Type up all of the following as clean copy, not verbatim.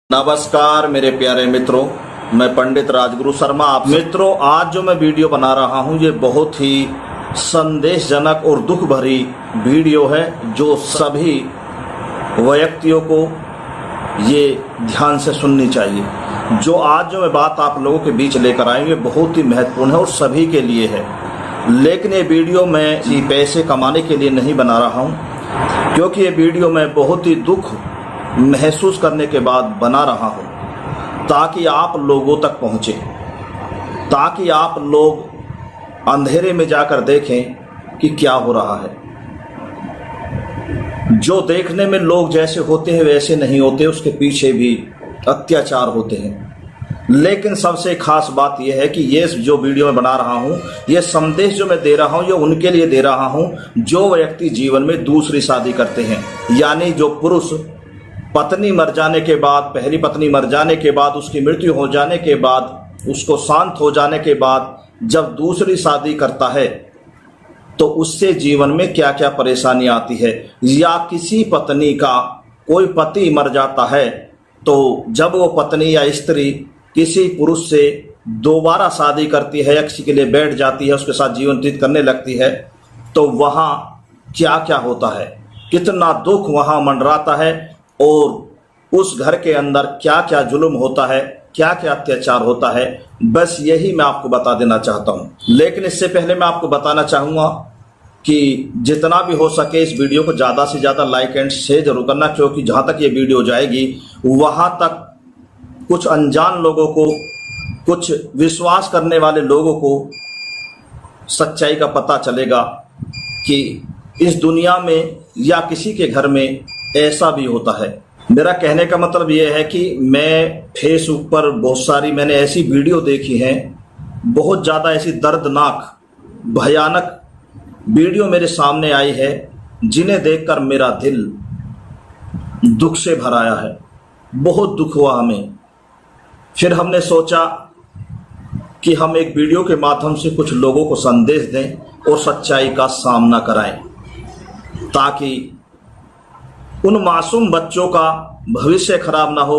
नमस्कार मेरे प्यारे मित्रों, मैं पंडित राजगुरु शर्मा। आप मित्रों, आज जो मैं वीडियो बना रहा हूं ये बहुत ही संदेशजनक और दुख भरी वीडियो है, जो सभी व्यक्तियों को ये ध्यान से सुननी चाहिए। जो आज जो मैं बात आप लोगों के बीच लेकर आएंगे बहुत ही महत्वपूर्ण है और सभी के लिए है। लेकिन ये वीडियो मैं पैसे कमाने के लिए नहीं बना रहा हूँ, क्योंकि ये वीडियो मैं बहुत ही दुख महसूस करने के बाद बना रहा हूं, ताकि आप लोगों तक पहुंचे, ताकि आप लोग अंधेरे में जाकर देखें कि क्या हो रहा है। जो देखने में लोग जैसे होते हैं वैसे नहीं होते, उसके पीछे भी अत्याचार होते हैं। लेकिन सबसे खास बात यह है कि ये जो वीडियो मैं बना रहा हूं, ये संदेश जो मैं दे रहा हूं, ये उनके लिए दे रहा हूं जो व्यक्ति जीवन में दूसरी शादी करते हैं। यानी जो पुरुष पत्नी मर जाने के बाद, पहली पत्नी मर जाने के बाद, उसकी मृत्यु हो जाने के बाद, उसको शांत हो जाने के बाद जब दूसरी शादी करता है तो उससे जीवन में क्या क्या परेशानी आती है। या किसी पत्नी का कोई पति मर जाता है तो जब वो पत्नी या स्त्री किसी पुरुष से दोबारा शादी करती है या किसी के लिए बैठ जाती है, उसके साथ जीवन व्यतीत करने लगती है, तो वहाँ क्या क्या होता है, कितना दुख वहाँ मंडराता है और उस घर के अंदर क्या क्या जुल्म होता है, क्या क्या अत्याचार होता है, बस यही मैं आपको बता देना चाहता हूं। लेकिन इससे पहले मैं आपको बताना चाहूँगा कि जितना भी हो सके इस वीडियो को ज़्यादा से ज़्यादा लाइक एंड शेयर जरूर करना, क्योंकि जहाँ तक ये वीडियो जाएगी वहाँ तक कुछ अनजान लोगों को, कुछ विश्वास करने वाले लोगों को सच्चाई का पता चलेगा कि इस दुनिया में या किसी के घर में ऐसा भी होता है। मेरा कहने का मतलब यह है कि मैं फेसबुक पर बहुत सारी मैंने ऐसी वीडियो देखी हैं, बहुत ज़्यादा ऐसी दर्दनाक भयानक वीडियो मेरे सामने आई है, जिन्हें देखकर मेरा दिल दुख से भर आया है। बहुत दुख हुआ हमें। फिर हमने सोचा कि हम एक वीडियो के माध्यम से कुछ लोगों को संदेश दें और सच्चाई का सामना कराएं, ताकि उन मासूम बच्चों का भविष्य खराब ना हो,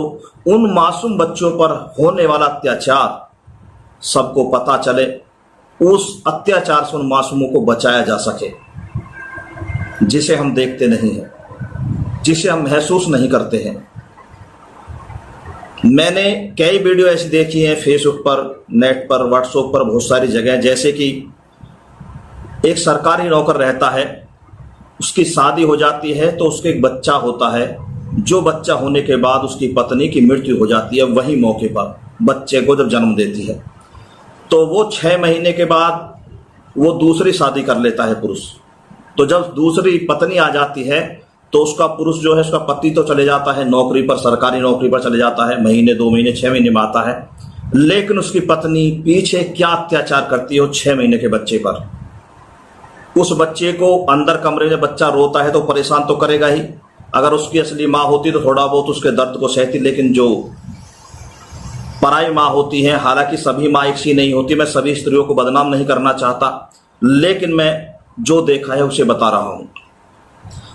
उन मासूम बच्चों पर होने वाला अत्याचार सबको पता चले, उस अत्याचार से उन मासूमों को बचाया जा सके जिसे हम देखते नहीं हैं, जिसे हम महसूस नहीं करते हैं। मैंने कई वीडियो ऐसी देखी हैं फेसबुक पर, नेट पर, व्हाट्सएप पर, बहुत सारी जगह, जैसे कि एक सरकारी नौकर रहता है, उसकी शादी हो जाती है तो उसके एक बच्चा होता है, जो बच्चा होने के बाद उसकी पत्नी की मृत्यु हो जाती है वही मौके पर, बच्चे को जब जन्म देती है, तो वो 6 महीने के बाद वो दूसरी शादी कर लेता है पुरुष। तो जब दूसरी पत्नी आ जाती है तो उसका पुरुष जो है, उसका पति तो चले जाता है नौकरी पर, सरकारी नौकरी पर चले जाता है, महीने 2 महीने 6 महीने में आता है। लेकिन उसकी पत्नी पीछे क्या अत्याचार करती है, वो 6 महीने के बच्चे पर। उस बच्चे को अंदर कमरे में बच्चा रोता है तो परेशान तो करेगा ही। अगर उसकी असली माँ होती तो थोड़ा बहुत उसके दर्द को सहती, लेकिन जो पराई माँ होती है, हालांकि सभी माँ एक सी नहीं होती, मैं सभी स्त्रियों को बदनाम नहीं करना चाहता, लेकिन मैं जो देखा है उसे बता रहा हूँ।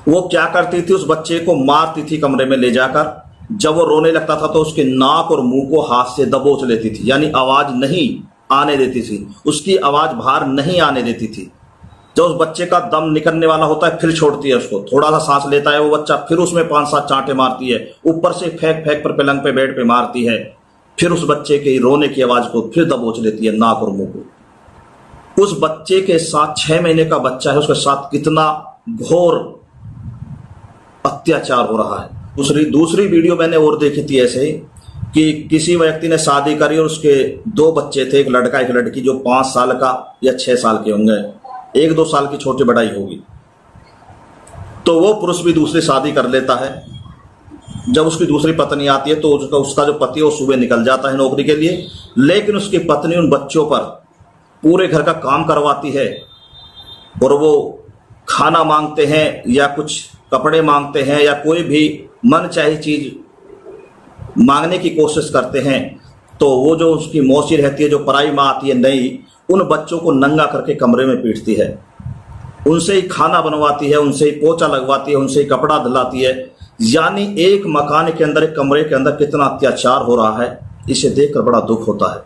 वो क्या करती थी, उस बच्चे को मारती थी कमरे में ले जाकर। जब वो रोने लगता था तो उसके नाक और मुंह को हाथ से दबोच लेती थी, यानी आवाज नहीं आने देती थी, उसकी आवाज बाहर नहीं आने देती थी। जब उस बच्चे का दम निकलने वाला होता है फिर छोड़ती है उसको, थोड़ा सा सांस लेता है वो बच्चा, फिर उसमें 5-7 चांटे मारती है, ऊपर से फेंक फेंक पर पलंग पे बेड पे मारती है, फिर उस बच्चे के रोने की आवाज को फिर दबोच लेती है, नाक और मुंह को। उस बच्चे के साथ 6 महीने का बच्चा है, उसके साथ कितना घोर अत्याचार हो रहा है। दूसरी वीडियो मैंने और देखी थी ऐसे कि किसी व्यक्ति ने शादी करी और उसके 2 बच्चे थे, एक लड़का एक लड़की, जो 5 साल का या 6 साल के होंगे, 1-2 साल की छोटी बढ़ाई होगी। तो वो पुरुष भी दूसरी शादी कर लेता है। जब उसकी दूसरी पत्नी आती है तो उसका जो पति है वो सुबह निकल जाता है नौकरी के लिए, लेकिन उसकी पत्नी उन बच्चों पर पूरे घर का काम करवाती है, और वो खाना मांगते हैं या कुछ कपड़े मांगते हैं या कोई भी मनचाही चीज मांगने की कोशिश करते हैं, तो वो जो उसकी मौसी रहती है, जो पराई माँ आती है नई, उन बच्चों को नंगा करके कमरे में पीटती है, उनसे ही खाना बनवाती है, उनसे ही पोछा लगवाती है, उनसे ही कपड़ा धुलाती है। यानी एक मकान के अंदर, एक कमरे के अंदर कितना अत्याचार हो रहा है, इसे देखकर बड़ा दुख होता है।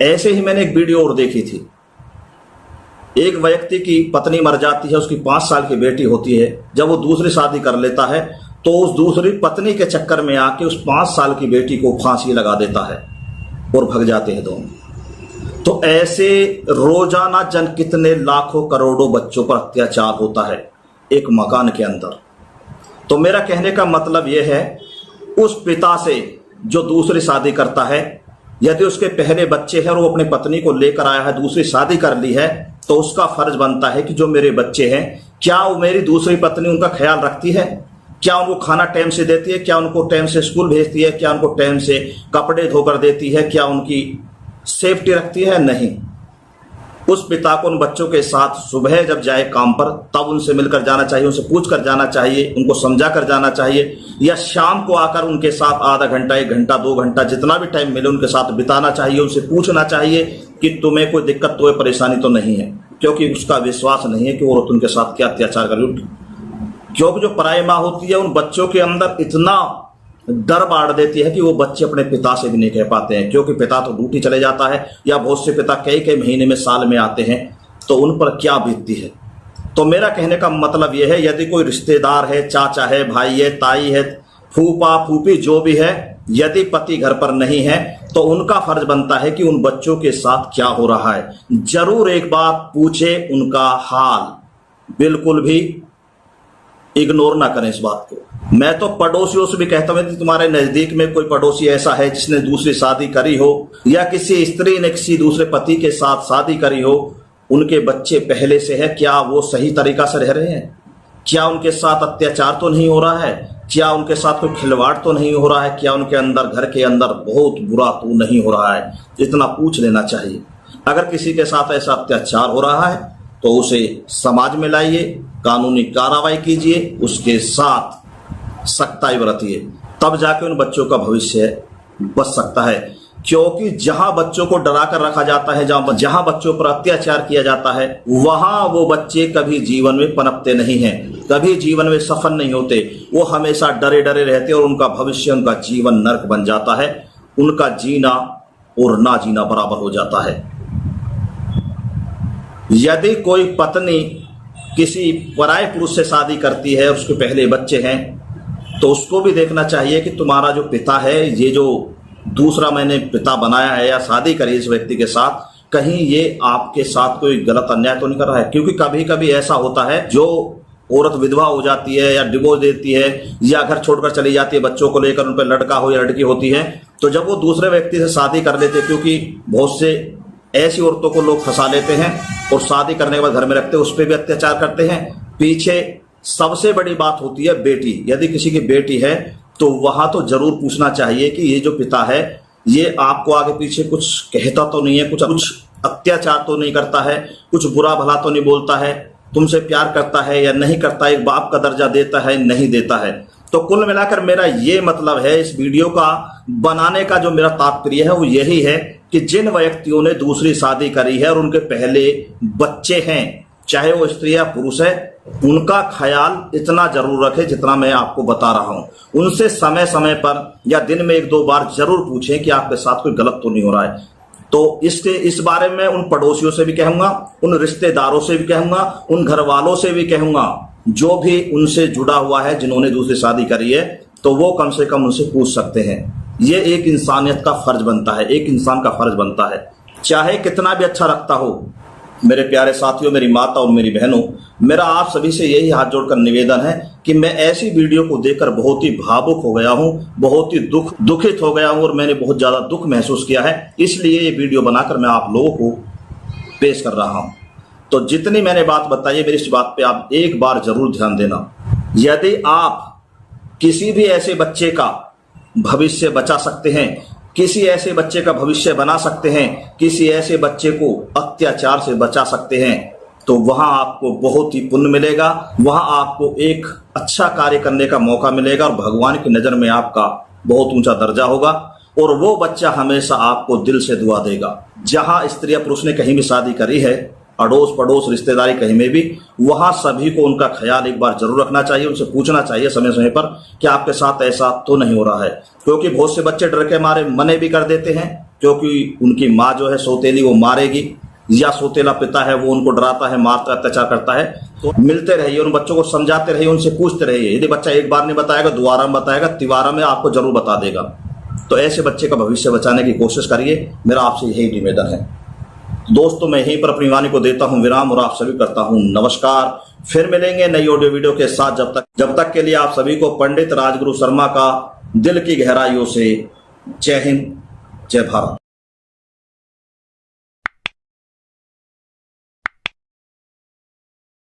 ऐसे ही मैंने एक वीडियो और देखी थी। एक व्यक्ति की पत्नी मर जाती है, उसकी 5 साल की बेटी होती है। जब वो दूसरी शादी कर लेता है तो उस दूसरी पत्नी के चक्कर में आके उस 5 साल की बेटी को फांसी लगा देता है और भग जाते हैं दोनों। तो ऐसे रोजाना जन कितने लाखों करोड़ों बच्चों पर अत्याचार होता है एक मकान के अंदर। तो मेरा कहने का मतलब यह है, उस पिता से जो दूसरी शादी करता है, यदि उसके पहले बच्चे हैं और वो अपनी पत्नी को लेकर आया है, दूसरी शादी कर ली है, तो उसका फर्ज बनता है कि जो मेरे बच्चे हैं, क्या वो मेरी दूसरी पत्नी उनका ख्याल रखती है? क्या उनको खाना टाइम से देती है? क्या उनको टाइम से स्कूल भेजती है? क्या उनको टाइम से कपड़े धोकर देती है? क्या उनकी सेफ्टी रखती है? नहीं। उस पिता को उन बच्चों के साथ सुबह जब जाए काम पर, तब उनसे मिलकर जाना चाहिए, उनसे पूछ कर जाना चाहिए, उनको समझा कर जाना चाहिए, या शाम को आकर उनके साथ आधा घंटा, 1 घंटा, 2 घंटा, जितना भी टाइम मिले उनके साथ बिताना चाहिए। उनसे पूछना चाहिए कि तुम्हें कोई दिक्कत, तुम्हें परेशानी तो नहीं है, क्योंकि उसका विश्वास नहीं है कि वो उनके साथ क्या अत्याचार कर रही। क्योंकि जो पराई माँ होती है, उन बच्चों के अंदर इतना डर बांट देती है कि वो बच्चे अपने पिता से भी नहीं कह पाते हैं, क्योंकि पिता तो ड्यूटी चले जाता है, या बहुत से पिता कई महीने में, साल में आते हैं, तो उन पर क्या बीतती है। तो मेरा कहने का मतलब यह है, यदि कोई रिश्तेदार है, चाचा है, भाई है, ताई है, फूफा फूफी जो भी है, यदि पति घर पर नहीं है, तो उनका फर्ज बनता है कि उन बच्चों के साथ क्या हो रहा है, जरूर एक बार पूछे उनका हाल, बिल्कुल भी इग्नोर ना करें इस बात को। मैं तो पड़ोसियों से भी कहता हूं कि तुम्हारे नजदीक में कोई पड़ोसी ऐसा है जिसने दूसरी शादी करी हो, या किसी स्त्री ने किसी दूसरे पति के साथ शादी करी हो, उनके बच्चे पहले से है, क्या वो सही तरीका से रह रहे हैं? क्या उनके साथ अत्याचार तो नहीं हो रहा है? क्या उनके साथ कोई खिलवाड़ तो नहीं हो रहा है? क्या उनके अंदर, घर के अंदर बहुत बुरा तो नहीं हो रहा है? इतना पूछ लेना चाहिए। अगर किसी के साथ ऐसा अत्याचार हो रहा है तो उसे समाज में लाइए, कानूनी कार्रवाई कीजिए, उसके साथ सख्ताई बरतिए, तब जाके उन बच्चों का भविष्य बच सकता है। क्योंकि जहां बच्चों को डरा कर रखा जाता है, जहां बच्चों पर अत्याचार किया जाता है, वहां वो बच्चे कभी जीवन में पनपते नहीं हैं, कभी जीवन में सफल नहीं होते। वो हमेशा डरे डरे रहते और उनका भविष्य, उनका जीवन नर्क बन जाता है। उनका जीना और ना जीना बराबर हो जाता है। यदि कोई पत्नी किसी पराये पुरुष से शादी करती है, उसके पहले बच्चे हैं, तो उसको भी देखना चाहिए कि तुम्हारा जो पिता है, ये जो दूसरा मैंने पिता बनाया है या शादी करी इस व्यक्ति के साथ, कहीं ये आपके साथ कोई गलत अन्याय तो नहीं कर रहा है। क्योंकि कभी कभी ऐसा होता है, जो औरत विधवा हो जाती है या डिवोर्स देती है या घर छोड़कर चली जाती है, बच्चों को लेकर, उन पर लड़का हो या लड़की होती है, तो जब वो दूसरे व्यक्ति से शादी कर लेते, क्योंकि बहुत से ऐसी औरतों को लोग फंसा लेते हैं और शादी करने के बाद घर में रखते हैं, उस पर भी अत्याचार करते हैं। पीछे सबसे बड़ी बात होती है बेटी। यदि किसी की बेटी है तो वहां तो जरूर पूछना चाहिए कि ये जो पिता है, ये आपको आगे पीछे कुछ कहता तो नहीं है, कुछ अत्याचार तो नहीं करता है, कुछ बुरा भला तो नहीं बोलता है, तुमसे प्यार करता है या नहीं करता है, एक बाप का दर्जा देता है नहीं देता है। तो कुल मिलाकर मेरा ये मतलब है, इस वीडियो का बनाने का जो मेरा तात्पर्य है वो यही है कि जिन व्यक्तियों ने दूसरी शादी करी है और उनके पहले बच्चे हैं, चाहे वो स्त्री या पुरुष है, उनका ख्याल इतना जरूर रखें जितना मैं आपको बता रहा हूं। उनसे समय समय पर या दिन में 1-2 बार जरूर पूछें कि आपके साथ कोई गलत तो नहीं हो रहा है। तो इस बारे में उन पड़ोसियों से भी कहूंगा, उन रिश्तेदारों से भी कहूंगा, उन घर वालों से भी कहूंगा, जो भी उनसे जुड़ा हुआ है, जिन्होंने दूसरी शादी करी है, तो वो कम से कम उनसे पूछ सकते हैं। ये एक इंसानियत का फर्ज बनता है, एक इंसान का फर्ज बनता है, चाहे कितना भी अच्छा रखता हो। मेरे प्यारे साथियों, मेरी माता और मेरी बहनों, मेरा आप सभी से यही हाथ जोड़कर निवेदन है कि मैं ऐसी वीडियो को देखकर बहुत ही भावुक हो गया हूं, बहुत ही दुखित हो गया हूं और मैंने बहुत ज्यादा दुख महसूस किया है। इसलिए ये वीडियो बनाकर मैं आप लोगों को पेश कर रहा हूं। तो जितनी मैंने बात बताई है, मेरी इस बात पे आप एक बार जरूर ध्यान देना। यदि आप किसी भी ऐसे बच्चे का भविष्य बचा सकते हैं, किसी ऐसे बच्चे का भविष्य बना सकते हैं, किसी ऐसे बच्चे को अत्याचार से बचा सकते हैं, तो वहां आपको बहुत ही पुण्य मिलेगा, वहां आपको एक अच्छा कार्य करने का मौका मिलेगा और भगवान की नजर में आपका बहुत ऊंचा दर्जा होगा और वो बच्चा हमेशा आपको दिल से दुआ देगा। जहां स्त्री या पुरुष ने कहीं भी शादी करी है, अड़ोस पड़ोस रिश्तेदारी कहीं में भी, वहां सभी को उनका ख्याल एक बार जरूर रखना चाहिए। उनसे पूछना चाहिए समय समय पर कि आपके साथ ऐसा तो नहीं हो रहा है, क्योंकि बहुत से बच्चे डर के मारे मने भी कर देते हैं, क्योंकि उनकी माँ जो है सौतेली वो मारेगी, या सौतेला पिता है वो उनको डराता है, मारता अत्याचार करता है। तो मिलते रहिए, उन बच्चों को समझाते रहिए, उनसे पूछते रहिए। यदि बच्चा एक बार नहीं बताएगा, दोबारा में बताएगा, तिबारा में आपको जरूर बता देगा। तो ऐसे बच्चे का भविष्य बचाने की कोशिश करिए, मेरा आपसे यही निवेदन है। दोस्तों, मैं यहीं पर अपनी वाणी को देता हूं विराम और आप सभी करता हूं नमस्कार। फिर मिलेंगे नई ऑडियो वीडियो के साथ। जब तक के लिए आप सभी को पंडित राजगुरु शर्मा का दिल की गहराइयों से जय हिंद, जय भारत।